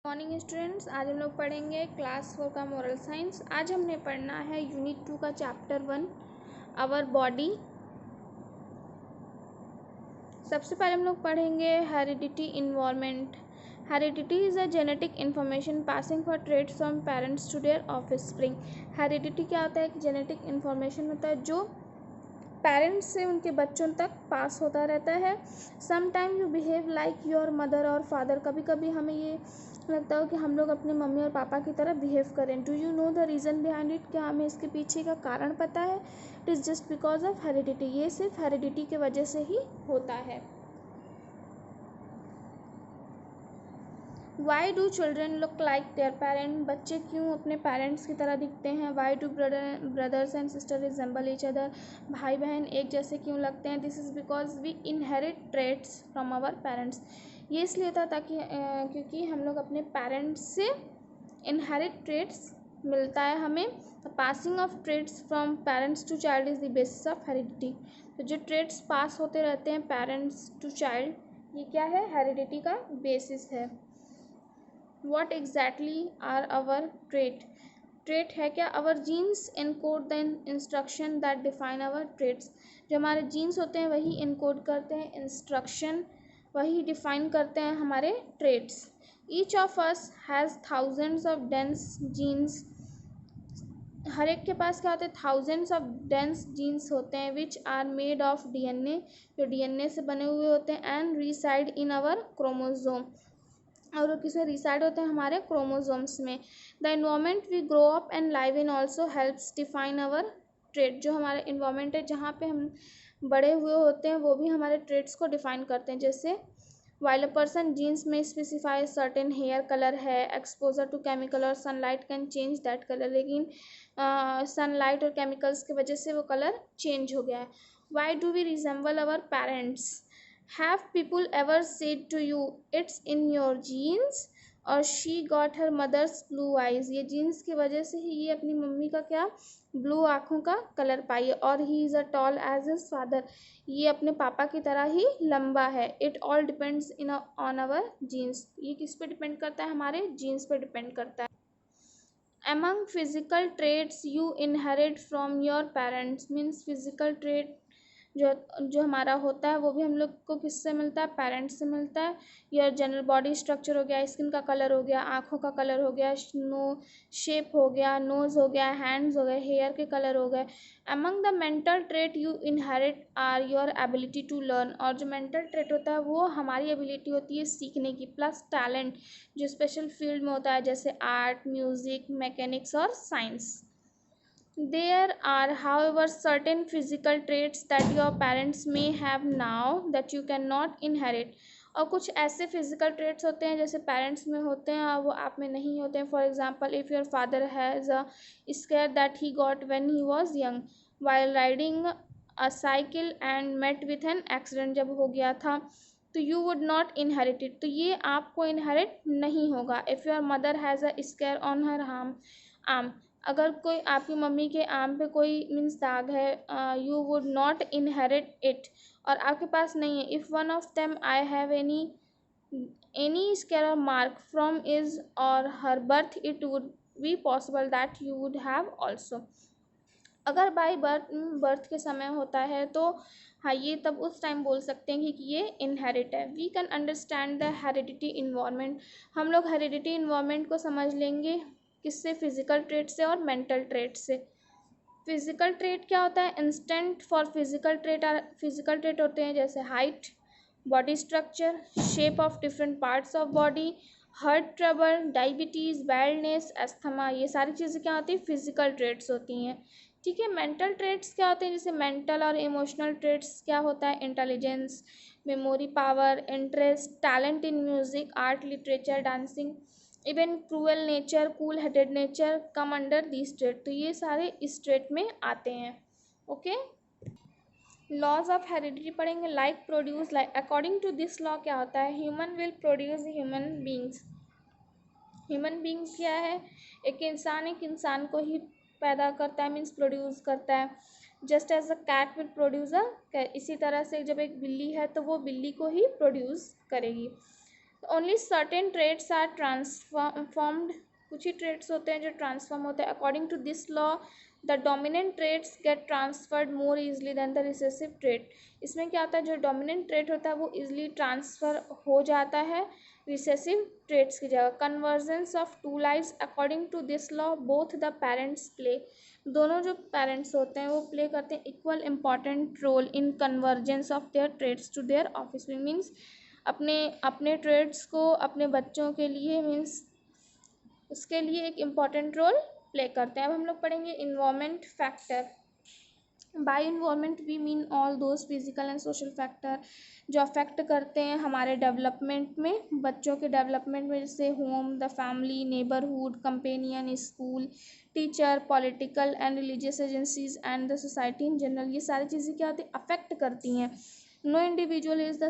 Morning students, आज हम लोग पढ़ेंगे क्लास 4 का मोरल साइंस। आज हमने पढ़ना है यूनिट 2 का चैप्टर 1 आवर बॉडी। सबसे पहले हम लोग पढ़ेंगे heredity environment. Heredity is a genetic information passing for traits from parents to their offspring. Heredity क्या होता है? एक जेनेटिक इन्फॉर्मेशन होता है जो पेरेंट्स से उनके बच्चों तक पास होता रहता है। Some time you behave like your mother और फादर। कभी कभी हमें ये लगता है कि हम लोग अपने मम्मी और पापा की तरह बिहेव करें। Do you know the reason behind it? क्या हमें इसके पीछे का कारण पता है? It is just because of heredity. ये सिर्फ हेरिडिटी के वजह से ही होता है। Why do children look like their parent? बच्चे क्यों अपने पेरेंट्स की तरह दिखते हैं? Why do brothers and sister resemble each other? भाई बहन एक जैसे क्यों लगते हैं? This is because we inherit traits from our parents. ये इसलिए होता है ताकि क्योंकि हम लोग अपने पेरेंट्स से इनहेरिट ट्रेट्स मिलता है हमें। The passing of traits from parents to child is the basis of heredity. तो जो ट्रेट्स पास होते रहते हैं पेरेंट्स टू चाइल्ड, ये क्या है? हेरिडिटी का बेसिस है। What exactly are our trait? Trait है क्या? Our genes encode the instruction that define our traits. जो हमारे जीन्स होते हैं वही इनकोड करते हैं इंस्ट्रक्शन, वही डिफाइन करते हैं हमारे traits. Each of us has thousands of dense genes. हर एक के पास क्या होते हैं? थाउजेंड्स ऑफ डेंस जीन्स होते हैं which are made of DNA, जो डीएनए से बने हुए होते हैं, and reside in our chromosome, और वो किसमें रिसाइड होते हैं? हमारे क्रोमोसोम्स में। The environment we grow up and live in also helps define our trait. जो हमारा इन्वायरमेंट है जहाँ पे हम बड़े हुए होते हैं वो भी हमारे ट्रेट्स को डिफाइन करते हैं। जैसे वाइल अ पर्सन जीन्स में स्पेसिफाई सर्टेन हेयर कलर है, एक्सपोजर टू केमिकल और sunlight can change that colour. लेकिन सनलाइट और केमिकल्स की वजह से वो कलर चेंज हो गया है। Why do we resemble our parents? Have people ever said to you, it's in your genes, और she got her mother's blue eyes? ये जीन्स की वजह से ही ये अपनी मम्मी का क्या ब्लू आँखों का कलर पाई है। और he is a tall as his father, ये अपने पापा की तरह ही लंबा है। It all depends on our genes। ये किस पे डिपेंड करता है? हमारे जीन्स पे डिपेंड करता है। Among physical traits you inherit from your parents means physical trait जो जो हमारा होता है वो भी हम लोग को किससे मिलता है? पेरेंट्स से मिलता है। योर जनरल बॉडी स्ट्रक्चर हो गया, स्किन का कलर हो गया, आँखों का कलर हो गया, शेप हो गया, नोज़ हो गया, हैंड्स हो गए, हेयर के कलर हो गए। Among the mental trait you inherit are your ability to learn. और जो मेंटल ट्रेट होता है वो हमारी एबिलिटी होती है सीखने की, प्लस टैलेंट जो स्पेशल फील्ड में होता है जैसे आर्ट, म्यूज़िक, मैकेनिक्स और science. There are, however, certain physical traits that your parents may have now that you cannot inherit। और कुछ ऐसे फिजिकल ट्रेट्स होते हैं जैसे पेरेंट्स में होते हैं और वो आप में नहीं होते हैं। For example, if your father has a scar that he got when he was young while riding a cycle and met with an accident, जब हो गया था तो you would not inherit it, तो ये आपको इनहेरिट नहीं होगा। If your mother has a scar on her arm, अगर कोई आपकी मम्मी के आर्म पे कोई मीन्स दाग है, you would not inherit it, और आपके पास नहीं है। If one of them I have any scar or mark from is or her birth, it would be possible that you would have also. अगर बाई बर्थ के समय होता है तो हाँ, ये तब उस टाइम बोल सकते हैं कि ये इनहेरिट है। We can understand the heredity environment. हम लोग हेरिडिटी इन्वायरमेंट को समझ लेंगे किससे? फिजिकल ट्रेट से और मेंटल ट्रेट से। फिजिकल ट्रेट क्या होता है? इंस्टेंट फॉर फिजिकल ट्रेट होते हैं जैसे height, body structure, shape of different parts of body, heart trouble, diabetes, baldness, asthma, ये सारी चीज़ें क्या होती हैं? फिजिकल ट्रेट्स होती हैं। ठीक है। मेंटल ट्रेट्स क्या होते हैं? जैसे मेंटल और इमोशनल ट्रेट्स क्या होता है? Intelligence, memory power, interest, talent in music, art, literature, dancing, even cruel nature, cool headed nature come under the state. तो ये सारे इस स्टेट में आते हैं। ओके। लॉज ऑफ हेरिडिटी पढ़ेंगे। Like produce like, according to this law क्या होता है? Human will produce human beings. Human beings क्या है? एक इंसान को ही पैदा करता है, मीन्स प्रोड्यूस करता है। Just as a cat will produce a cat, इसी तरह से जब एक बिल्ली है तो वो बिल्ली को ही प्रोड्यूस करेगी। Only certain traits are transformed, कुछ ही ट्रेड्स होते हैं जो ट्रांसफॉर्म होते हैं। According to this law the dominant traits get transferred more easily than the recessive trait. इसमें क्या होता है, जो डोमिनेंट ट्रेड होता है वो इजली ट्रांसफ़र हो जाता है रिसेसिव ट्रेड्स की जगह। Convergence of two lives, according to this law both the parents play, दोनों जो पेरेंट्स होते हैं वो प्ले करते हैं equal important role in convergence of their traits to their office. Means अपने ट्रेड्स को अपने बच्चों के लिए मीन्स उसके लिए एक इम्पॉर्टेंट रोल प्ले करते हैं। अब हम लोग पढ़ेंगे environment factor. By environment we mean all those physical and social factor जो अफेक्ट करते हैं हमारे डेवलपमेंट में, बच्चों के डेवलपमेंट में, जैसे home, the family, neighbourhood, companion, school, teacher, political and religious agencies and the society in general. ये सारी चीज़ें क्या होती हैं, अफेक्ट करती हैं। No individual is the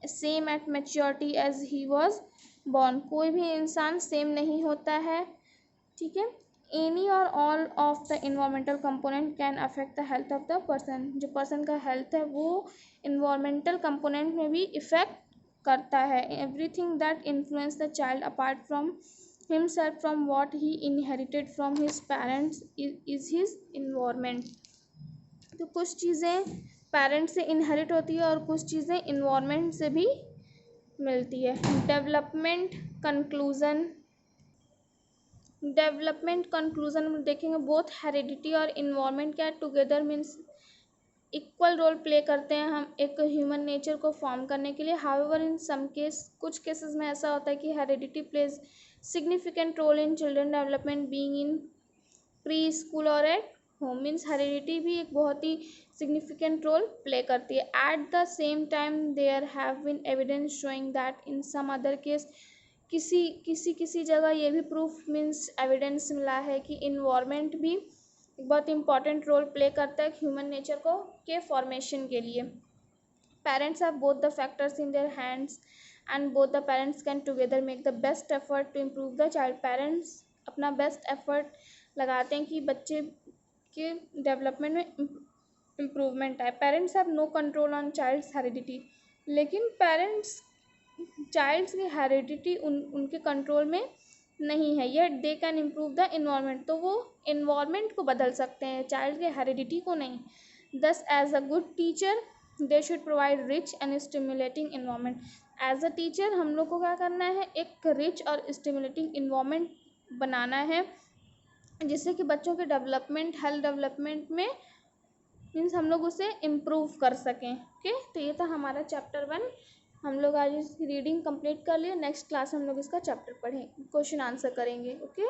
same at maturity as he was born, कोई भी इंसान सेम नहीं होता है, ठीक है। एनी और all of the environmental component can affect the health of the person, जो पर्सन का हेल्थ है वो इन्वायरमेंटल कंपोनेंट में भी इफेक्ट करता है। Everything that influence the child apart from himself from what he inherited from his parents is his environment. तो कुछ चीज़ें पेरेंट्स से इनहेरिट होती है और कुछ चीज़ें इन्वायरमेंट से भी मिलती है। डेवलपमेंट कंक्लूजन में देखेंगे बोथ हेरिडिटी और इन्वायरमेंट क्या together means equal role play करते हैं हम एक ह्यूमन नेचर को फॉर्म करने के लिए। हाउएवर इन सम केस, कुछ केसेस में ऐसा होता है कि heredity plays significant role in children development being in pre school और एट होम। मीन्स हेरिडिटी भी एक बहुत ही सिग्निफिकेंट रोल प्ले करती है। At the same time there have been evidence showing that in some other case, किसी जगह ये भी प्रूफ मीन्स एविडेंस मिला है कि इन्वायरमेंट भी एक बहुत इंपॉर्टेंट रोल प्ले करता है ह्यूमन नेचर को के फॉर्मेशन के लिए। Parents have both the factors in their hands and both the parents can together make the best effort to improve the child. Parents अपना बेस्ट एफर्ट लगाते हैं कि बच्चे के डेवलपमेंट में इम्प्रूवमेंट आए। Parents have no control on child's heredity, लेकिन parents child's की हेरिडिटी उनके कंट्रोल में नहीं है, yet they can improve the environment, तो वो इन्वायरमेंट को बदल सकते हैं, चाइल्ड के हेरिडिटी को नहीं। Thus as a good teacher they should provide rich and stimulating environment. As a teacher हम लोग को क्या करना है, एक रिच और स्टिमुलेटिंग इन्वायरमेंट बनाना है जिससे कि बच्चों के डेवलपमेंट हेल्थ डेवलपमेंट में मीन्स हम लोग उसे इम्प्रूव कर सकें। ओके, तो ये था हमारा चैप्टर 1। हम लोग आज इसकी रीडिंग कंप्लीट कर लिए। नेक्स्ट क्लास हम लोग इसका चैप्टर पढ़ें, क्वेश्चन आंसर करेंगे। ओके।